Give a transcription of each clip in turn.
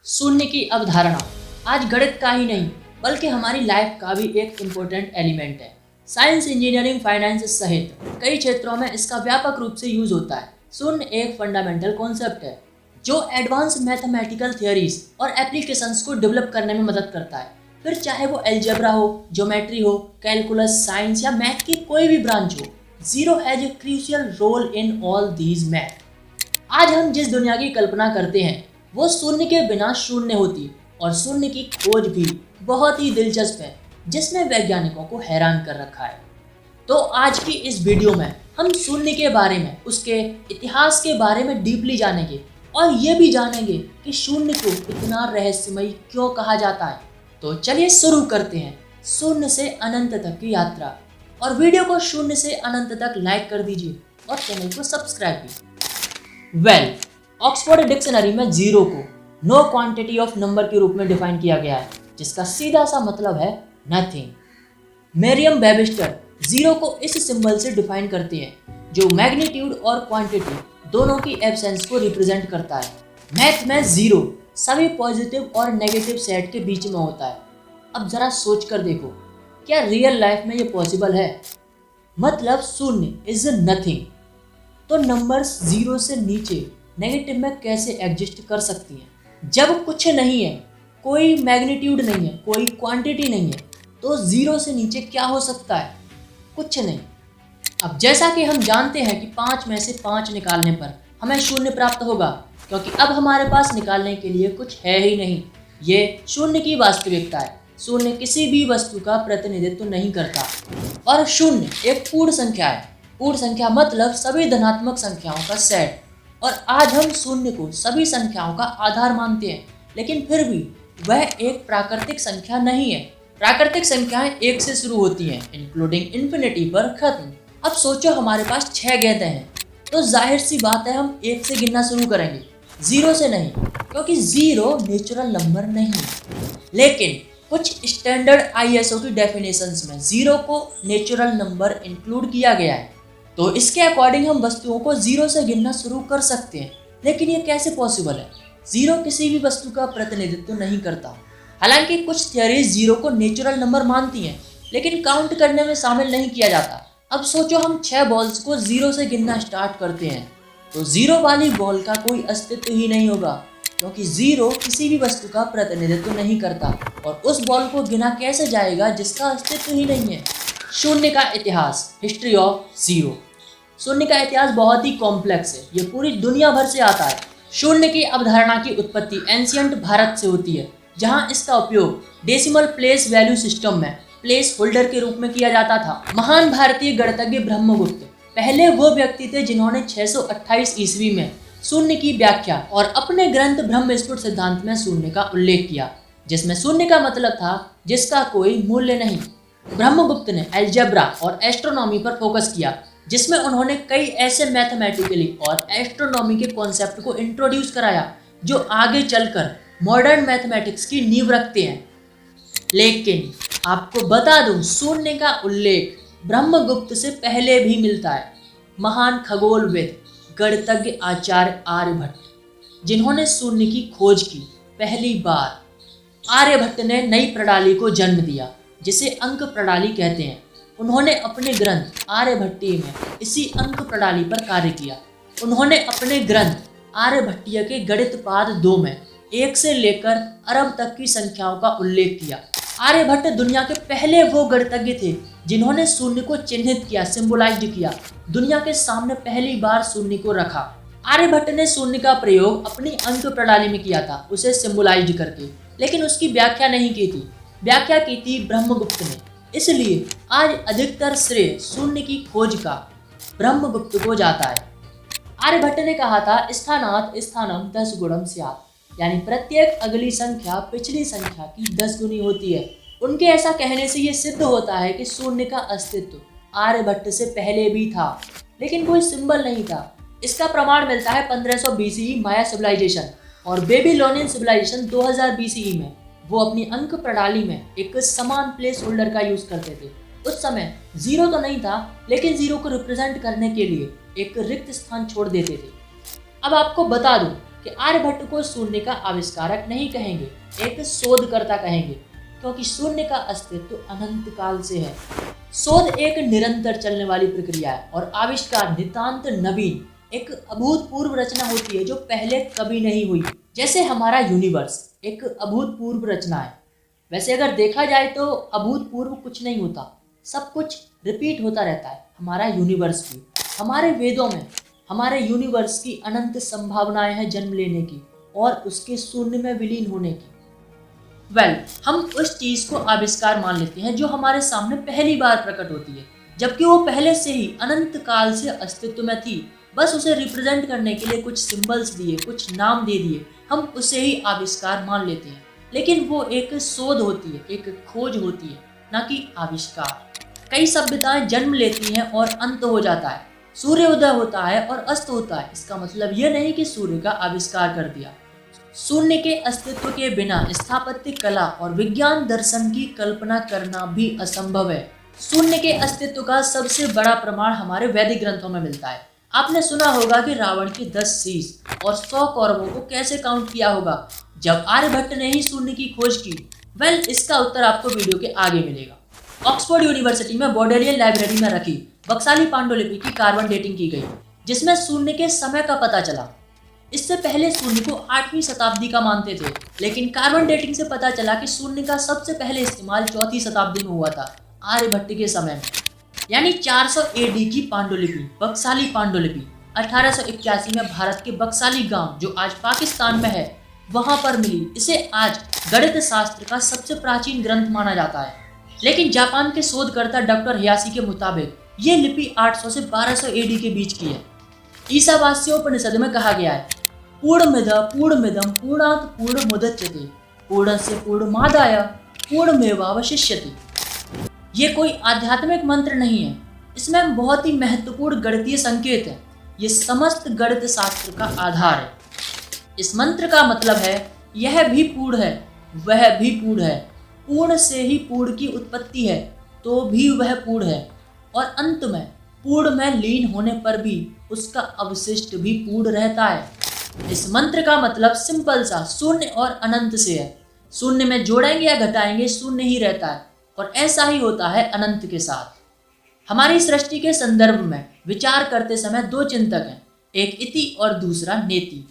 शून्य की अवधारणा आज गणित का ही नहीं बल्कि हमारी लाइफ का भी एक इम्पोर्टेंट एलिमेंट है। साइंस, इंजीनियरिंग, फाइनेंस सहित कई क्षेत्रों में इसका व्यापक रूप से यूज होता है। शून्य एक फंडामेंटल कॉन्सेप्ट है जो एडवांस मैथमेटिकल थियरीज और एप्लीकेशंस को डेवलप करने में मदद करता है। फिर चाहे वो अलजेब्रा हो, ज्योमेट्री हो, कैलकुलस, साइंस या मैथ की कोई भी ब्रांच हो, zero has a crucial role in all these math. आज हम जिस दुनिया की कल्पना करते हैं वो शून्य के बिना शून्य होती, और शून्य की खोज भी बहुत ही दिलचस्प है जिसने वैज्ञानिकों को हैरान कर रखा है। तो आज की इस वीडियो में हम शून्य के बारे में, उसके इतिहास के बारे में डीपली जानेंगे और ये भी जानेंगे कि शून्य को इतना रहस्यमयी क्यों कहा जाता है। तो चलिए शुरू करते हैं शून्य से अनंत तक की यात्रा। और वीडियो को शून्य से अनंत तक लाइक कर दीजिए और चैनल को सब्सक्राइब भी। ऑक्सफोर्ड डिक्शनरी में जीरो को नो क्वांटिटी ऑफ नंबर के रूप में डिफाइन किया गया है, जिसका सीधा सा मतलब है नथिंग। मेरियम वेबस्टर जीरो को इस सिंबल से डिफाइन करते हैं जो मैग्नीट्यूड और क्वांटिटी दोनों की एब्सेंस को रिप्रेजेंट करता है। मैथ में जीरो सभी पॉजिटिव और नेगेटिव सेट के बीच में होता है। अब जरा सोच कर देखो, क्या रियल लाइफ में ये पॉसिबल है? मतलब शून्य इज नथिंग, तो नंबर्स जीरो से नीचे नेगेटिव में कैसे एग्जिस्ट कर सकती हैं? जब कुछ नहीं है, कोई मैग्नीट्यूड नहीं है, कोई क्वांटिटी नहीं है, तो जीरो से नीचे क्या हो सकता है? कुछ नहीं। अब जैसा कि हम जानते हैं कि 5 में से 5 निकालने पर हमें शून्य प्राप्त होगा, क्योंकि अब हमारे पास निकालने के लिए कुछ है ही नहीं। ये शून्य की वास्तविकता है। शून्य किसी भी वस्तु का प्रतिनिधित्व नहीं करता और शून्य एक पूर्ण संख्या है। पूर्ण संख्या मतलब सभी धनात्मक संख्याओं का सेट। और आज हम शून्य को सभी संख्याओं का आधार मानते हैं, लेकिन फिर भी वह एक प्राकृतिक संख्या नहीं है। प्राकृतिक संख्याएं 1 से शुरू होती हैं, इंक्लूडिंग इन्फिनिटी पर खत्म। अब सोचो हमारे पास 6 गेंदें हैं, तो जाहिर सी बात है हम 1 से गिनना शुरू करेंगे, 0 से नहीं, क्योंकि 0 नेचुरल नंबर नहीं है। लेकिन कुछ स्टैंडर्ड ISO की डेफिनेशंस में 0 को नेचुरल नंबर इंक्लूड किया गया है, तो इसके अकॉर्डिंग हम वस्तुओं को 0 से गिनना शुरू कर सकते हैं। लेकिन ये कैसे पॉसिबल है? 0 किसी भी वस्तु का प्रतिनिधित्व नहीं करता। हालांकि कुछ थियरीज 0 को नेचुरल नंबर मानती हैं, लेकिन काउंट करने में शामिल नहीं किया जाता। अब सोचो हम 6 बॉल्स को 0 से गिनना स्टार्ट करते हैं, तो 0 वाली बॉल का कोई अस्तित्व ही नहीं होगा, क्योंकि 0 किसी भी वस्तु का प्रतिनिधित्व नहीं करता। और उस बॉल को गिना कैसे जाएगा जिसका अस्तित्व ही नहीं है? शून्य का इतिहास, हिस्ट्री ऑफ जीरो। शून्य का इतिहास बहुत ही कॉम्प्लेक्स है, ये पूरी दुनिया भर से आता है। शून्य की अवधारणा की उत्पत्ति एंशियंट भारत से होती है, जहां इसका उपयोग डेसिमल प्लेस वैल्यू सिस्टम में प्लेस होल्डर के रूप में किया जाता था। महान भारतीय गणितज्ञ ब्रह्मगुप्त पहले वो व्यक्ति थे जिन्होंने 628 ईस्वी में शून्य की व्याख्या और अपने ग्रंथ ब्रह्मस्फुट सिद्धांत में शून्य का उल्लेख किया, जिसमें शून्य का मतलब था जिसका कोई मूल्य नहीं। ब्रह्मगुप्त ने अलजेब्रा और एस्ट्रोनॉमी पर फोकस किया, जिसमें उन्होंने कई ऐसे मैथमेटिकली और एस्ट्रोनॉमी के कॉन्सेप्ट को इंट्रोड्यूस कराया जो आगे चलकर मॉडर्न मैथमेटिक्स की नींव रखते हैं। लेकिन आपको बता दूं, शून्य का उल्लेख ब्रह्मगुप्त से पहले भी मिलता है। महान खगोलविद गणितज्ञ आचार्य आर्यभट्ट, जिन्होंने शून्य की खोज की, पहली बार आर्यभट्ट ने नई प्रणाली को जन्म दिया जिसे अंक प्रणाली कहते हैं। उन्होंने अपने ग्रंथ आर्यभट्टीय में इसी अंक प्रणाली पर कार्य किया। उन्होंने अपने ग्रंथ आर्यभट्टीय के गणितपाद 2 में 1 से लेकर अरब तक की संख्याओं का उल्लेख किया। आर्यभट्ट दुनिया के पहले वो गणितज्ञ थे जिन्होंने शून्य को चिन्हित किया, सिंबलाइज्ड किया, दुनिया के सामने पहली बार शून्य को रखा। आर्यभट्ट ने शून्य का प्रयोग अपनी अंक प्रणाली में किया था, उसे सिंबलाइज्ड करके, लेकिन उसकी व्याख्या नहीं की थी। व्याख्या की थी ब्रह्मगुप्त ने। इसलिए आज अधिकतर श्रेय शून्य की खोज का ब्रह्मगुप्त को जाता है। आर्यभट्ट ने कहा था, स्थानात् स्थानम 10 गुणम स्यात्, यानी प्रत्येक अगली संख्या पिछली संख्या की 10 गुनी होती है। उनके ऐसा कहने से ये सिद्ध होता है कि शून्य का अस्तित्व आर्यभट्ट से पहले भी था, लेकिन कोई सिंबल नहीं था। इसका प्रमाण मिलता है 1500 BCE माया सिविलाइजेशन और बेबीलोनियन सिविलाइजेशन 2000 BCE में। वो अपनी अंक प्रणाली में एक समान प्लेस होल्डर का यूज करते थे। उस समय 0 तो नहीं था, लेकिन 0 को रिप्रेजेंट करने के लिए एक रिक्त स्थान छोड़ देते थे। अब आपको बता दूं, कि आर्यभट्ट को शून्य का आविष्कारक नहीं कहेंगे, एक शोधकर्ता कहेंगे, क्योंकि शून्य का अस्तित्व अनंत काल से है। शोध एक निरंतर चलने वाली प्रक्रिया है और आविष्कार नितांत नवीन, एक अभूतपूर्व रचना होती है जो पहले कभी नहीं हुई। जैसे हमारा यूनिवर्स एक अभूतपूर्व रचना है, वैसे अगर देखा जाए तो अभूतपूर्व कुछ नहीं होता, सब कुछ रिपीट होता रहता है। हमारा यूनिवर्स भी, हमारे वेदों में हमारे यूनिवर्स की अनंत संभावनाएं हैं जन्म लेने की और उसके शून्य में विलीन होने की। हम उस चीज को आविष्कार मान लेते हैं जो हमारे सामने पहली बार प्रकट होती है, जबकि वो पहले से ही अनंत काल से अस्तित्व में थी। बस उसे रिप्रेजेंट करने के लिए कुछ सिंबल्स दिए, कुछ नाम दे दिए, हम उसे ही आविष्कार मान लेते हैं। लेकिन वो एक शोध होती है, एक खोज होती है, ना कि आविष्कार। कई सभ्यताएं जन्म लेती हैं और अंत हो जाता है, सूर्य उदय होता है और अस्त होता है। इसका मतलब यह नहीं कि सूर्य का आविष्कार कर दिया। शून्य के अस्तित्व के बिना स्थापत्य कला और विज्ञान दर्शन की कल्पना करना भी असंभव है। शून्य के अस्तित्व का सबसे बड़ा प्रमाण हमारे वैदिक ग्रंथों में मिलता है। आपने सुना होगा कि रावण के 10 शीश और 100 कौरवों को कैसे काउंट किया होगा जब आर्यभट्ट ने ही शून्य की खोज की। इसका उत्तर आपको वीडियो के आगे मिलेगा। ऑक्सफोर्ड यूनिवर्सिटी में बोडेलियन लाइब्रेरी में रखी बक्साली पांडुलिपि की कार्बन डेटिंग की गई, जिसमें शून्य के समय का पता चला। इससे पहले शून्य को 8वीं शताब्दी का मानते थे, लेकिन कार्बन डेटिंग से पता चला कि शून्य का सबसे पहले इस्तेमाल 4वीं शताब्दी में हुआ था, आर्यभट्ट के समय में। यानी 400 AD की पांडुलिपि, बक्साली पांडुलिपि 1881 में भारत के बक्साली गांव, जो आज पाकिस्तान में है, वहां पर मिली। इसे आज गणित शास्त्र का सबसे प्राचीन ग्रंथ माना जाता है। लेकिन जापान के शोधकर्ता डॉक्टर हयाशी के मुताबिक ये लिपि 800 से 1200 AD के बीच की है। ईशावास्योपनिषद में कहा गया है, पूर्णमिदं पूर्णमिदं पूर्णात् पूर्णमुदच्यते पूर्णस्य पूर्णमादाय पूर्णमेवावशिष्यते। ये कोई आध्यात्मिक मंत्र नहीं है, इसमें बहुत ही महत्वपूर्ण गणितीय संकेत है। ये समस्त गणित शास्त्र का आधार है। इस मंत्र का मतलब है, यह भी पूर्ण है, वह भी पूर्ण है, पूर्ण से ही पूर्ण की उत्पत्ति है, तो भी वह पूर्ण है, और अंत में पूर्ण में लीन होने पर भी उसका अवशिष्ट भी पूर्ण रहता है। इस मंत्र का मतलब सिंपल सा शून्य और अनंत से है। शून्य में जोड़ेंगे या घटाएंगे, शून्य ही रहता है, और ऐसा ही होता है अनंत के साथ। हमारी सृष्टि के संदर्भ में विचार करते समय 2 चिंतक हैं, एक इति और दूसरा नेति।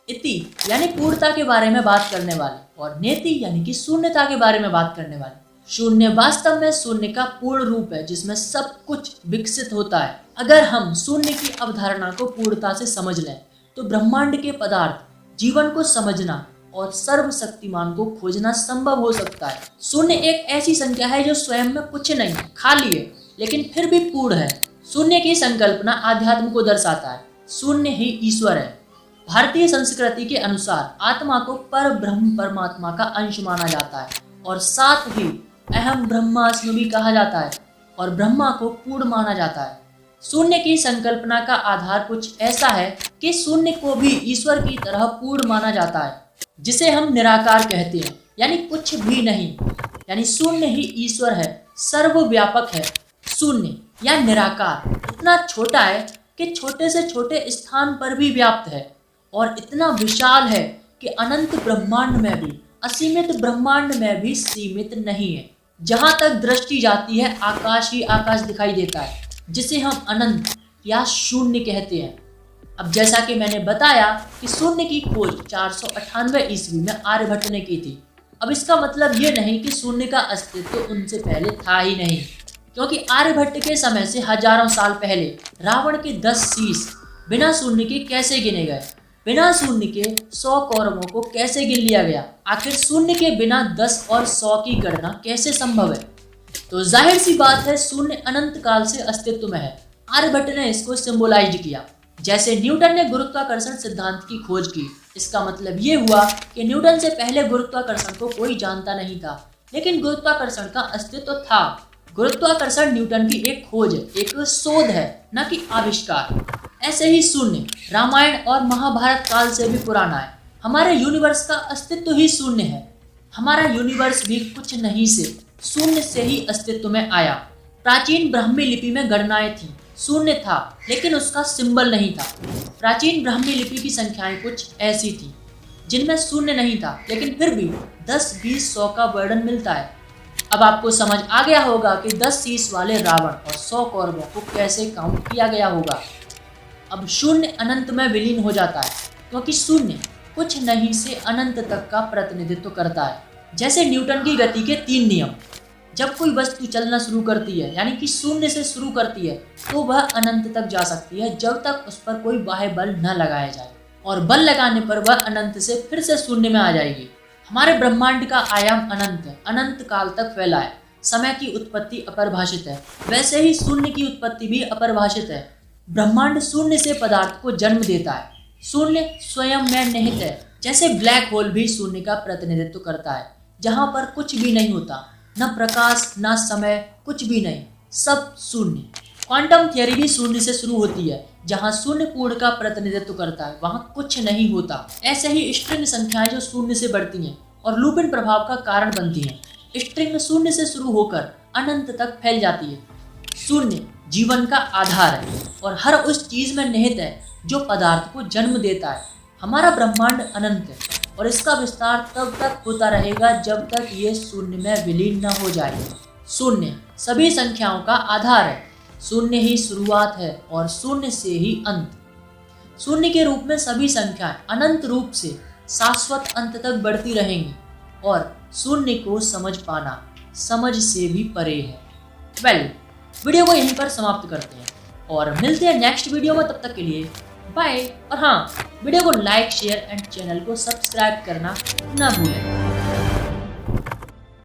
इति यानी पूर्णता के बारे में बात करने वाले, और नेति यानी कि शून्यता के बारे में बात करने वाले। शून्य वास्तव में शून्य का पूर्ण रूप है, जिसमें सब कुछ विकसित होता है। अगर हम शून्य की अवधारणा को पूर्णता से समझ लें तो ब्रह्मांड के पदार्थ, जीवन को समझना और सर्वशक्तिमान को खोजना संभव हो सकता है। शून्य एक ऐसी संख्या है जो स्वयं में कुछ नहीं, खाली है, लेकिन फिर भी पूर्ण है। शून्य की संकल्पना आध्यात्म को दर्शाता है। शून्य ही ईश्वर है। भारतीय संस्कृति के अनुसार आत्मा को पर ब्रह्म परमात्मा का अंश माना जाता है, और साथ ही अहम ब्रह्मास्मि भी कहा जाता है, और ब्रह्मा को पूर्ण माना जाता है। शून्य की संकल्पना का आधार कुछ ऐसा है कि शून्य को भी ईश्वर की तरह पूर्ण माना जाता है, जिसे हम निराकार कहते हैं, यानी कुछ भी नहीं। यानी शून्य ही ईश्वर है, सर्वव्यापक है। शून्य या निराकार इतना छोटा है कि छोटे से छोटे स्थान पर भी व्याप्त है, और इतना विशाल है कि अनंत ब्रह्मांड में भी, असीमित ब्रह्मांड में भी सीमित नहीं है। जहां तक दृष्टि जाती है आकाश ही आकाश दिखाई देता है, जिसे हम अनंत या शून्य कहते हैं। अब जैसा कि मैंने बताया कि शून्य की खोज 498 ईस्वी में आर्यभट्ट ने की थी। अब इसका मतलब ये नहीं कि शून्य का अस्तित्व उनसे पहले था ही नहीं, क्योंकि आर्यभट्ट के समय से हजारों साल पहले रावण के 10 शीश बिना शून्य के कैसे गिने गए, बिना शून्य के 100 कौरवों को कैसे गिन लिया गया। आखिर शून्य के बिना 10 और 100 की गणना कैसे संभव है? तो जाहिर सी बात है, शून्य अनंत काल से अस्तित्व में है। आर्यभट्ट ने इसको सिंबलाइज किया। जैसे न्यूटन ने गुरुत्वाकर्षण सिद्धांत की खोज की, इसका मतलब ये हुआ कि न्यूटन से पहले गुरुत्वाकर्षण को कोई जानता नहीं था, लेकिन गुरुत्वाकर्षण का अस्तित्व था। गुरुत्वाकर्षण न्यूटन की एक खोज है, एक शोध है, न कि आविष्कार। ऐसे ही शून्य रामायण और महाभारत काल से भी पुराना है। हमारे यूनिवर्स का अस्तित्व ही शून्य है। हमारा यूनिवर्स भी कुछ नहीं से, शून्य से ही अस्तित्व में आया। प्राचीन ब्राह्मी लिपि में गणनाएं थी। शून्य था लेकिन उसका सिंबल नहीं था। प्राचीन ब्राह्मी लिपि की संख्याएं कुछ ऐसी थी जिनमें शून्य नहीं था, लेकिन फिर भी 10, 20, 100 का वर्णन मिलता है। अब आपको समझ आ गया होगा कि 10 शीश वाले रावण और 100 कौरवों को कैसे काउंट किया गया होगा। अब शून्य अनंत में विलीन हो जाता है, क्योंकि शून्य कुछ नहीं से अनंत तक का प्रतिनिधित्व करता है। जैसे न्यूटन की गति के 3 नियम। जब कोई वस्तु चलना शुरू करती है, यानी कि शून्य से शुरू करती है, तो वह अनंत तक जा सकती है जब तक उस पर कोई बाह्य बल न लगाया जाए, और बल लगाने पर वह अनंत से फिर से शून्य में आ जाएगी। हमारे ब्रह्मांड का आयाम अनंत है, अनंत काल तक फैला है। समय की उत्पत्ति अपरिभाषित है, वैसे ही शून्य की उत्पत्ति भी अपरिभाषित है। ब्रह्मांड शून्य से पदार्थ को जन्म देता है। शून्य स्वयं में निहित है। जैसे ब्लैक होल भी शून्य का प्रतिनिधित्व करता है, जहां पर कुछ भी नहीं होता, न प्रकाश न समय, कुछ भी नहीं, सब शून्य। क्वांटम थियरी भी शून्य से शुरू होती है। जहां शून्य पूर्ण का प्रतिनिधित्व करता है, वहां कुछ नहीं होता। ऐसे ही स्ट्रिंग संख्याएं जो शून्य से बढ़ती हैं और लूपिन प्रभाव का कारण बनती हैं। स्ट्रिंग शून्य से शुरू होकर अनंत तक फैल जाती है। शून्य जीवन का आधार है और हर उस चीज में निहित है जो पदार्थ को जन्म देता है। हमारा ब्रह्मांड अनंत है और इसका विस्तार तब तक होता रहेगा जब तक ये शून्य में विलीन न हो जाए। शून्य सभी संख्याओं का आधार है। शून्य ही शुरुआत है और शून्य से ही अंत। शून्य के रूप में सभी संख्याएं अनंत रूप से शाश्वत अंत तक बढ़ती रहेंगी और शून्य को समझ पाना समझ से भी परे है। वीडियो को यहीं पर समाप्त करते हैं और मिलते हैं नेक्स्ट वीडियो में। तब तक के लिए बाय। और हाँ, वीडियो को लाइक, शेयर एंड चैनल को सब्सक्राइब करना ना भूलें।